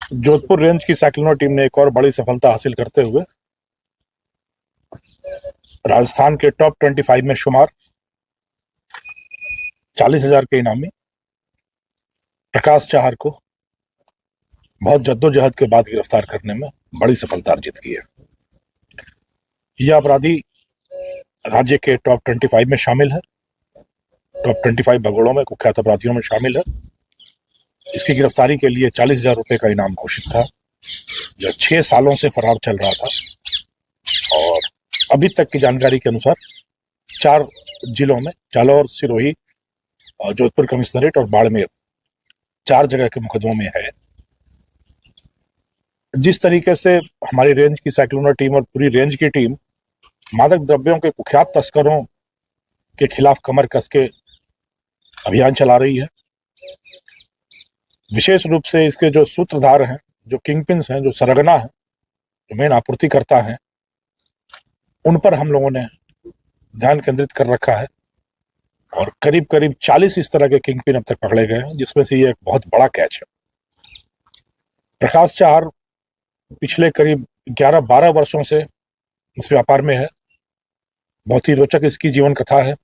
Jodhpur range की साइक्लोनर team ने एक और बड़ी सफलता हासिल करते हुए राजस्थान के टॉप 25 में शुमार 40,000 के इनामी प्रकाश चाहर को बहुत जद्दोजहद के बाद गिरफ्तार करने में बड़ी सफलता अर्जित की है। यह अपराधी राज्य के टॉप 25 में शामिल है, टॉप 25 भगोड़ों में, कुख्यात अपराधियों में शामिल है। इसकी गिरफ्तारी के लिए 40,000 रुपए का इनाम घोषित था। यह 6 सालों से फरार चल रहा था और अभी तक की जानकारी के अनुसार 4 जिलों में, जालौर, सिरोही, जोधपुर कमिश्नरेट और बाड़मेर, 4 जगह के मुकदमों में है। जिस तरीके से हमारी रेंज की साइक्लोनर टीम और पूरी रेंज की टीम मादक द्रव्यों के कुख्यात तस्करों के खिलाफ कमर कस के अभियान चला रही है, विशेष रूप से इसके जो सूत्रधार हैं, जो किंगपिन्स हैं, जो सरगना हैं, जो मेन आपूर्तिकर्ता हैं, उन पर हम लोगों ने ध्यान केंद्रित कर रखा है और करीब करीब 40 इस तरह के किंगपिन अब तक पकड़े गए हैं, जिसमें से ये एक बहुत बड़ा कैच है। प्रकाश चाहर पिछले करीब 11-12 वर्षों से इस व्यापार में है। बहुत ही रोचक इसकी जीवन कथा है।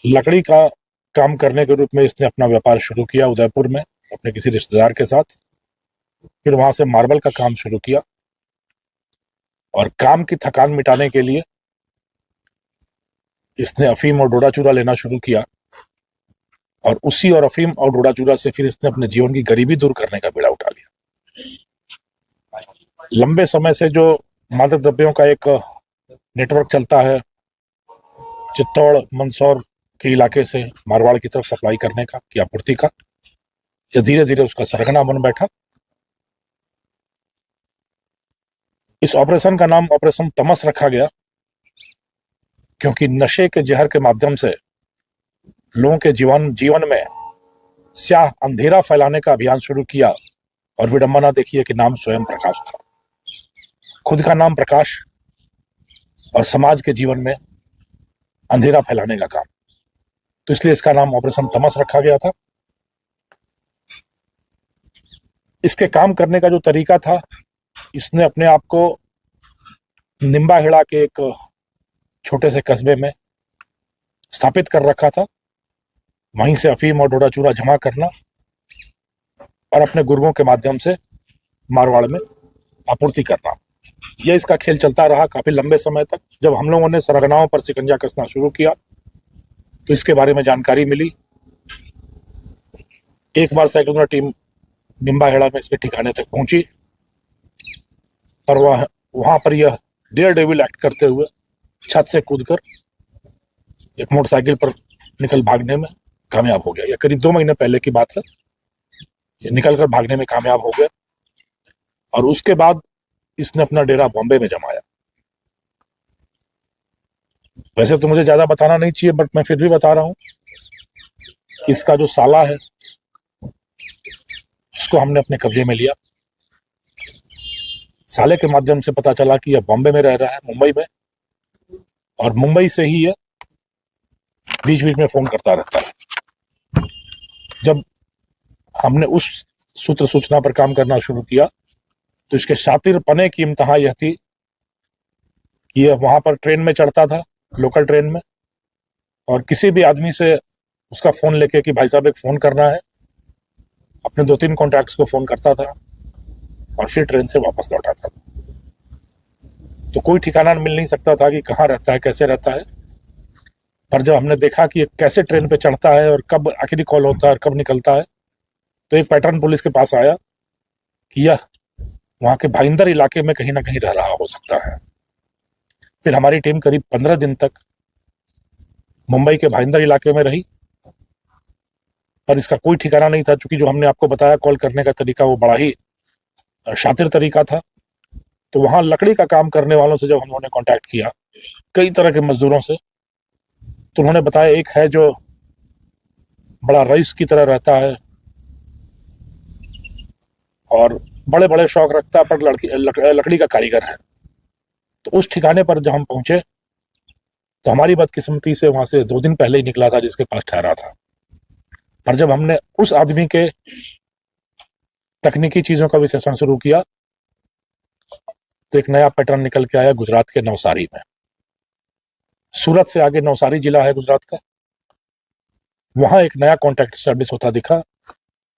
लकड़ी का काम करने के रूप में इसने अपना व्यापार शुरू किया उदयपुर में अपने किसी रिश्तेदार के साथ। फिर वहां से मार्बल का काम शुरू किया और काम की थकान मिटाने के लिए इसने अफीम और डोडा चूरा लेना शुरू किया और उसी और अफीम और डोडा चूरा से फिर इसने अपने जीवन की गरीबी दूर करने का बीड़ा उठा लिया। लंबे समय से जो मादक द्रव्यों का एक नेटवर्क चलता है, चित्तौड़, मंदसौर के इलाके से मारवाड़ की तरफ सप्लाई करने का, की आपूर्ति का, यह धीरे धीरे उसका सरगना बन बैठा। इस ऑपरेशन का नाम ऑपरेशन तमस रखा गया क्योंकि नशे के जहर के माध्यम से लोगों के जीवन में स्याह अंधेरा फैलाने का अभियान शुरू किया और विडंबना देखिए कि नाम स्वयं प्रकाश था। खुद का नाम प्रकाश और समाज के जीवन में अंधेरा फैलाने का काम, तो इसलिए इसका नाम ऑपरेशन तमस रखा गया था। इसके काम करने का जो तरीका था, इसने अपने आप को निम्बाहेड़ा के एक छोटे से कस्बे में स्थापित कर रखा था। वहीं से अफीम और डोडा चूरा जमा करना और अपने गुर्गों के माध्यम से मारवाड़ में आपूर्ति करना, यह इसका खेल चलता रहा काफी लंबे समय तक। जब हम लोगों ने सरगनाओं पर शिकंजा कसना शुरू किया तो इसके बारे में जानकारी मिली। एक बार साइक्लोनर टीम निम्बाहेड़ा में इसके ठिकाने तक पहुंची और वहां पर यह डेयर डेविल एक्ट करते हुए छत से कूदकर एक मोटरसाइकिल पर निकल भागने में कामयाब हो गया। यह करीब 2 महीने पहले की बात है। ये निकलकर भागने में कामयाब हो गया और उसके बाद इसने अपना डेरा बॉम्बे में जमाया। वैसे तो मुझे ज्यादा बताना नहीं चाहिए, बट मैं फिर भी बता रहा हूं कि इसका जो साला है उसको हमने अपने कब्जे में लिया। साले के माध्यम से पता चला कि यह बॉम्बे में रह रहा है, मुंबई में, और मुंबई से ही यह बीच बीच में फोन करता रहता है। जब हमने उस सूत्र सूचना पर काम करना शुरू किया तो इसके शातिर पने की इम्तहा यह थी कि यह वहां पर ट्रेन में चढ़ता था, लोकल ट्रेन में, और किसी भी आदमी से उसका फोन लेके कि भाई साहब एक फोन करना है, अपने 2-3 कॉन्टैक्ट्स को फोन करता था और फिर ट्रेन से वापस लौट आता था। तो कोई ठिकाना मिल नहीं सकता था कि कहाँ रहता है, कैसे रहता है। पर जब हमने देखा कि कैसे ट्रेन पे चढ़ता है और कब आखिरी कॉल होता है और कब निकलता है, तो एक पैटर्न पुलिस के पास आया कि यह वहां के भाईंदर इलाके में कहीं ना कहीं रह रहा हो सकता है। फिर हमारी टीम करीब 15 दिन तक मुंबई के भाईंदर इलाके में रही, पर इसका कोई ठिकाना नहीं था। चूंकि जो हमने आपको बताया कॉल करने का तरीका वो बड़ा ही शातिर तरीका था, तो वहां लकड़ी का काम करने वालों से जब हम लोगों ने कांटेक्ट किया, कई तरह के मजदूरों से, तो उन्होंने बताया एक है जो बड़ा रईस की तरह रहता है और बड़े बड़े शौक रखता है, पर लकड़ी का कारीगर है। तो उस ठिकाने पर जब हम पहुंचे तो हमारी बदकिस्मती से वहां से 2 दिन पहले ही निकला था जिसके पास ठहरा था। पर जब हमने उस आदमी के तकनीकी चीजों का विश्लेषण शुरू किया तो एक नया पैटर्न निकल के आया गुजरात के नवसारी में। सूरत से आगे नवसारी जिला है गुजरात का, वहां एक नया कॉन्टैक्ट स्टैब्लिश होता दिखा।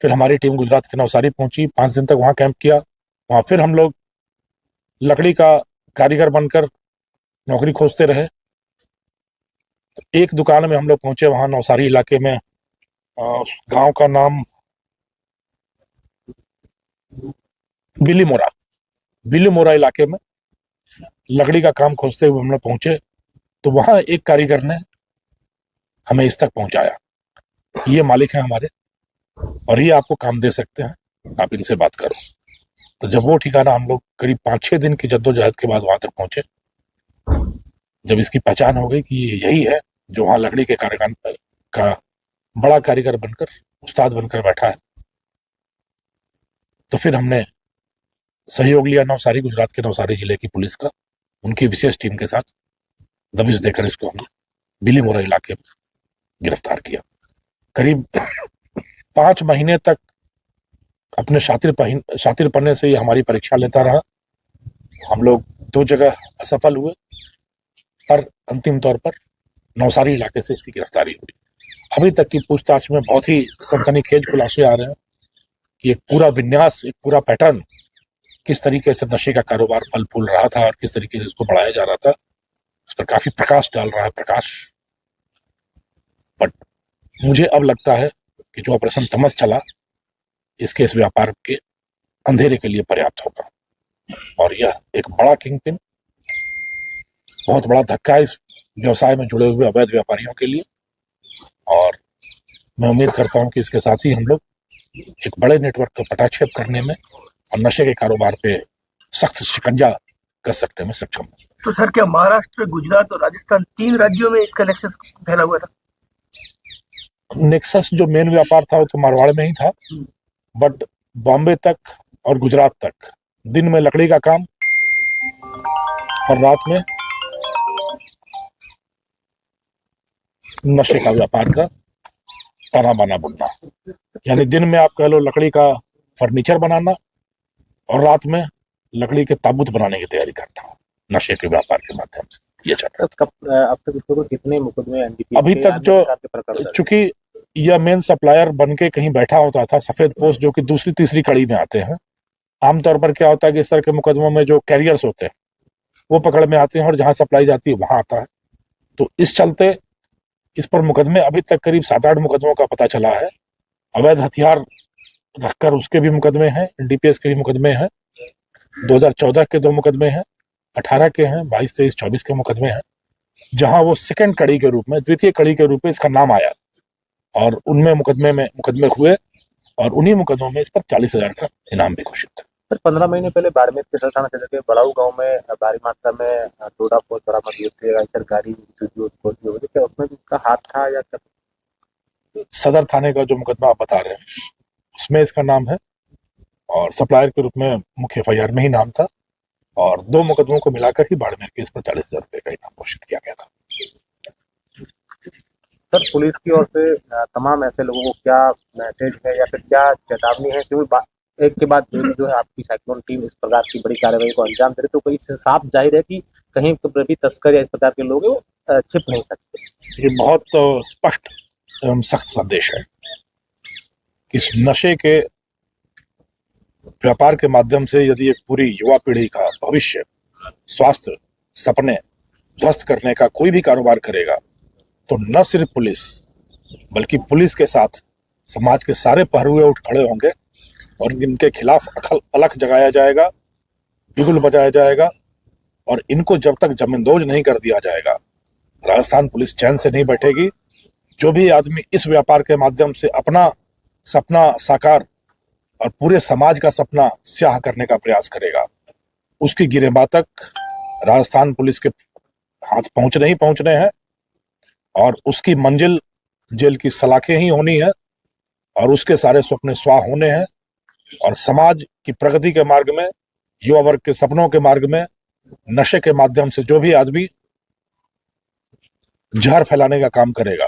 फिर हमारी टीम गुजरात के नवसारी पहुंची, 5 दिन तक वहां कैंप किया। वहां फिर हम लोग लकड़ी का कारीगर बनकर नौकरी खोजते रहे। एक दुकान में हम लोग पहुंचे वहां नवसारी इलाके में, गांव का नाम बिलीमोरा इलाके में लकड़ी का काम खोजते हुए हम लोग पहुंचे तो वहां एक कारीगर ने हमें इस तक पहुंचाया, ये मालिक हैं हमारे और ये आपको काम दे सकते हैं, आप इनसे बात करो। तो जब वो ठिकाना हम लोग करीब 5-6 दिन की जद्दोजहद के बाद वहां तक पहुंचे, जब इसकी पहचान हो गई कि ये यही है जो वहां लकड़ी के कारखान का बड़ा कारीगर बनकर, उस्ताद बनकर बैठा है, तो फिर हमने सहयोग लिया नवसारी, गुजरात के नवसारी जिले की पुलिस का, उनकी विशेष टीम के साथ दबिश देकर इसको हमने बिलीमोरा इलाके में गिरफ्तार किया। करीब 5 महीने तक अपने शातिर पन्ने से ये हमारी परीक्षा लेता रहा। हम लोग 2 जगह असफल हुए, पर अंतिम तौर पर नवसारी इलाके से इसकी गिरफ्तारी हुई। अभी तक की पूछताछ में बहुत ही सनसनीखेज खुलासे आ रहे हैं कि एक पूरा विन्यास, एक पूरा पैटर्न, किस तरीके से नशे का कारोबार फल फूल रहा था और किस तरीके से इसको बढ़ाया जा रहा था, उस पर काफी प्रकाश डाल रहा है प्रकाश। बट मुझे अब लगता है कि जो ऑपरेशन तमस चला, इसके इस व्यापार के अंधेरे के लिए पर्याप्त होगा और यह एक बड़ा किंगपिन, बहुत बड़ा धक्का है इस व्यवसाय में जुड़े हुए अवैध व्यापारियों के लिए। और मैं उम्मीद करता हूं कि इसके साथ ही हम लोग एक बड़े नेटवर्क का पटाक्षेप करने में और नशे के कारोबार पे सख्त शिकंजा कस सकने में सक्षम हों। तो सर, क्या महाराष्ट्र, गुजरात और राजस्थान 3 राज्यों में इसका नेक्सस फैला हुआ था? नेक्सस जो मेन व्यापार था वो तो मारवाड़ में ही था, बट बॉम्बे तक और गुजरात तक दिन में लकड़ी का काम और रात में नशे का व्यापार का ताना बाना बुनना। यानी दिन में आप कह लो लकड़ी का फर्नीचर बनाना और रात में लकड़ी के ताबूत बनाने की तैयारी करता हूँ नशे के व्यापार के माध्यम से। ये चल रहा है। अब तक इसको कितने मुकदमे अभी तक जो, चूंकि यह मेन सप्लायर बन के कहीं बैठा होता था, सफेद पोस्ट जो कि दूसरी तीसरी कड़ी में आते हैं। आमतौर पर क्या होता है कि इस तरह के मुकदमों में जो कैरियर्स होते हैं वो पकड़ में आते हैं और जहां सप्लाई जाती है वहां आता है। तो इस चलते इस पर मुकदमे अभी तक करीब 7-8 मुकदमों का पता चला है। अवैध हथियार रखकर उसके भी मुकदमे हैं, एनडीपीएस के भी मुकदमे हैं, 2014 के 2 मुकदमे हैं, 18 के हैं, 22, 23, 24 के मुकदमे हैं, जहां वो सेकंड कड़ी के रूप में, द्वितीय कड़ी के रूप में इसका नाम आया और उनमें मुकदमे हुए और उन्हीं मुकदमों में इस पर 40,000 का इनाम भी घोषित था। सर, 15 महीने पहले बाड़मेर के थाना क्षेत्र के बड़ाऊ गांव में भारी मात्रा में डोडा पोस्ट बरामद हुए थे, सरकारी क्या उसमें भी उसका हाथ था या क्या? सदर थाने का जो मुकदमा आप बता रहे हैं उसमें इसका नाम है और सप्लायर के रूप में मुख्य एफआईआर में ही नाम था और 2 मुकदमों को मिलाकर ही बाड़मेर के इस पर 40,000 रुपए का इनाम घोषित किया गया था। सर, पुलिस की ओर से तमाम ऐसे लोगों को क्या मैसेज है या फिर क्या चेतावनी है, क्योंकि एक के बाद जो है आपकी साइक्लोन टीम इस प्रकार की बड़ी कार्रवाई को अंजाम दे रही, तो कोई इससे साफ जाहिर है कि कहीं पर भी तस्कर या इस प्रकार के लोग छिप नहीं सकते। ये बहुत स्पष्ट एवं सख्त संदेश है कि इस नशे के व्यापार के माध्यम से यदि एक पूरी युवा पीढ़ी का भविष्य, स्वास्थ्य, सपने ध्वस्त करने का कोई भी कारोबार करेगा तो न सिर्फ पुलिस बल्कि पुलिस के साथ समाज के सारे पहरुए उठ खड़े होंगे और इनके खिलाफ अलख जगाया जाएगा, बिगुल बजाया जाएगा और इनको जब तक जमींदोज नहीं कर दिया जाएगा राजस्थान पुलिस चैन से नहीं बैठेगी। जो भी आदमी इस व्यापार के माध्यम से अपना सपना साकार और पूरे समाज का सपना स्याह करने का प्रयास करेगा, उसकी गिरेबां तक राजस्थान पुलिस के हाथ पहुंचने ही पहुंचने हैं और उसकी मंजिल जेल की सलाखें ही होनी है और उसके सारे सपने स्वाह होने हैं और समाज की प्रगति के मार्ग में, युवा वर्ग के सपनों के मार्ग में नशे के माध्यम से जो भी आदमी जहर फैलाने का काम करेगा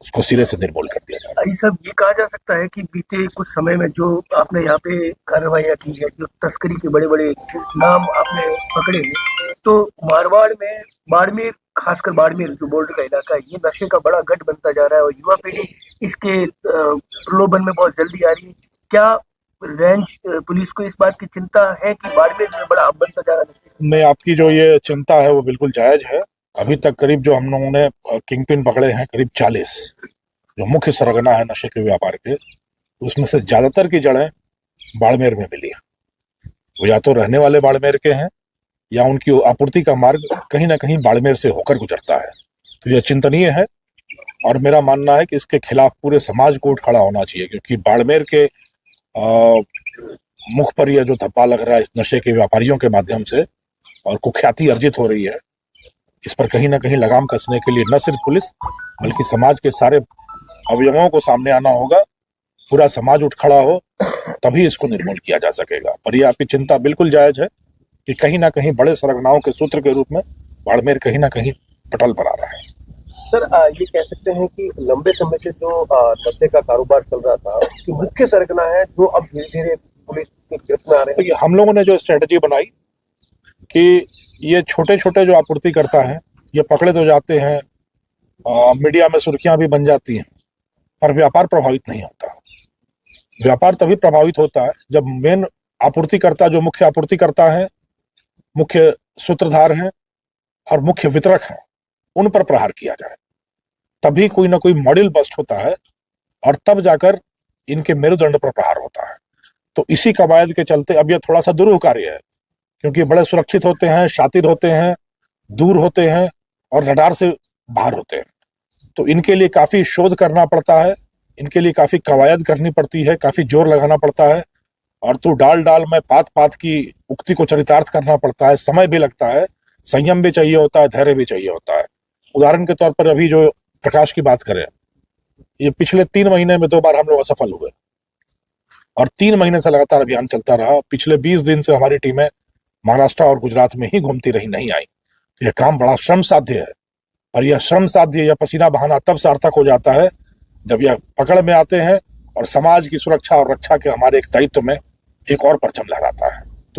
उसको सिरे से निर्मूल कर दिया जाए। ये सब ये कहा जा सकता है कि बीते कुछ समय में जो आपने यहाँ पे कार्रवाइयाँ की है, जो तस्करी के बड़े बड़े नाम आपने पकड़े हैं, तो मारवाड़ में बाड़मेर, खासकर बाड़मेर जो बॉर्डर का इलाका है, ये नशे का बड़ा गढ़ बनता जा रहा है और युवा पीढ़ी इसके प्रलोभन में बहुत जल्दी आ रही है। क्या रेंज पुलिस को इस बात की चिंता है कि बाड़मेर में बड़ा हब बनता जा रहा है? नहीं, आपकी जो ये चिंता है वो बिल्कुल जायज है। अभी तक करीब जो हम लोगों ने किंग पिन पकड़े हैं करीब 40, जो मुख्य सरगना है नशे के व्यापार के, उसमें से ज्यादातर की जड़ें बाड़मेर में मिली है। वो या तो रहने वाले बाड़मेर के हैं या उनकी आपूर्ति का मार्ग कहीं ना कहीं बाड़मेर से होकर गुजरता है। तो यह चिंतनीय है और मेरा मानना है कि इसके खिलाफ पूरे समाज को उठ खड़ा होना चाहिए, क्योंकि बाड़मेर के मुख पर यह जो धब्बा लग रहा है इस नशे के व्यापारियों के माध्यम से और कुख्याति अर्जित हो रही है, इस पर कहीं ना कहीं लगाम कसने के लिए न सिर्फ पुलिस बल्कि समाज के सारे अवयवों को सामने आना होगा। पूरा समाज उठ खड़ा हो तभी इसको निर्मूल किया जा सकेगा। पर यह आपकी चिंता बिल्कुल जायज है कि कहीं ना कहीं बड़े सरगनाओं के सूत्र के रूप में बाड़मेर कहीं ना कहीं पटल पर आ रहा है। सर, ये कह सकते हैं कि लंबे समय से जो नशे का कारोबार चल रहा था उसकी मुख्य सरगना है जो अब धीरे धीरे पुलिस की गिरफ्त में आ रहे हैं। तो हम लोगों ने जो स्ट्रेटजी बनाई कि ये छोटे छोटे जो आपूर्ति करता है ये पकड़े तो जाते हैं, मीडिया में सुर्खियां भी बन जाती हैं, पर व्यापार प्रभावित नहीं होता। व्यापार तभी प्रभावित होता है जब मेन आपूर्तिकर्ता, जो मुख्य आपूर्तिकर्ता है, मुख्य सूत्रधार हैं और मुख्य वितरक हैं, उन पर प्रहार किया जाए। तभी कोई ना कोई मॉडल बस्ट होता है और तब जाकर इनके मेरुदंड पर प्रहार होता है। तो इसी कवायद के चलते अब यह थोड़ा सा दुरूह कार्य है, क्योंकि बड़े सुरक्षित होते हैं, शातिर होते हैं, दूर होते हैं और रडार से बाहर होते हैं। तो इनके लिए काफी शोध करना पड़ता है, इनके लिए काफी कवायद करनी पड़ती है, काफी जोर लगाना पड़ता है और तू डाल डाल में पात पात की उक्ति को चरितार्थ करना पड़ता है। समय भी लगता है, संयम भी चाहिए होता है, धैर्य भी चाहिए होता है। उदाहरण के तौर पर अभी जो प्रकाश की बात करें, ये पिछले 3 महीने में 2 बार हम लोग असफल हुए और 3 महीने से लगातार अभियान चलता रहा। पिछले 20 दिन से हमारी टीमें महाराष्ट्र और गुजरात में ही घूमती रही, नहीं आई। तो यह काम बड़ा श्रम साध्य है और यह श्रम साध्य, यह पसीना बहाना तब सार्थक हो जाता है जब यह पकड़ में आते हैं और समाज की सुरक्षा और रक्षा के हमारे एक दायित्व में एक और परचम लहराता है।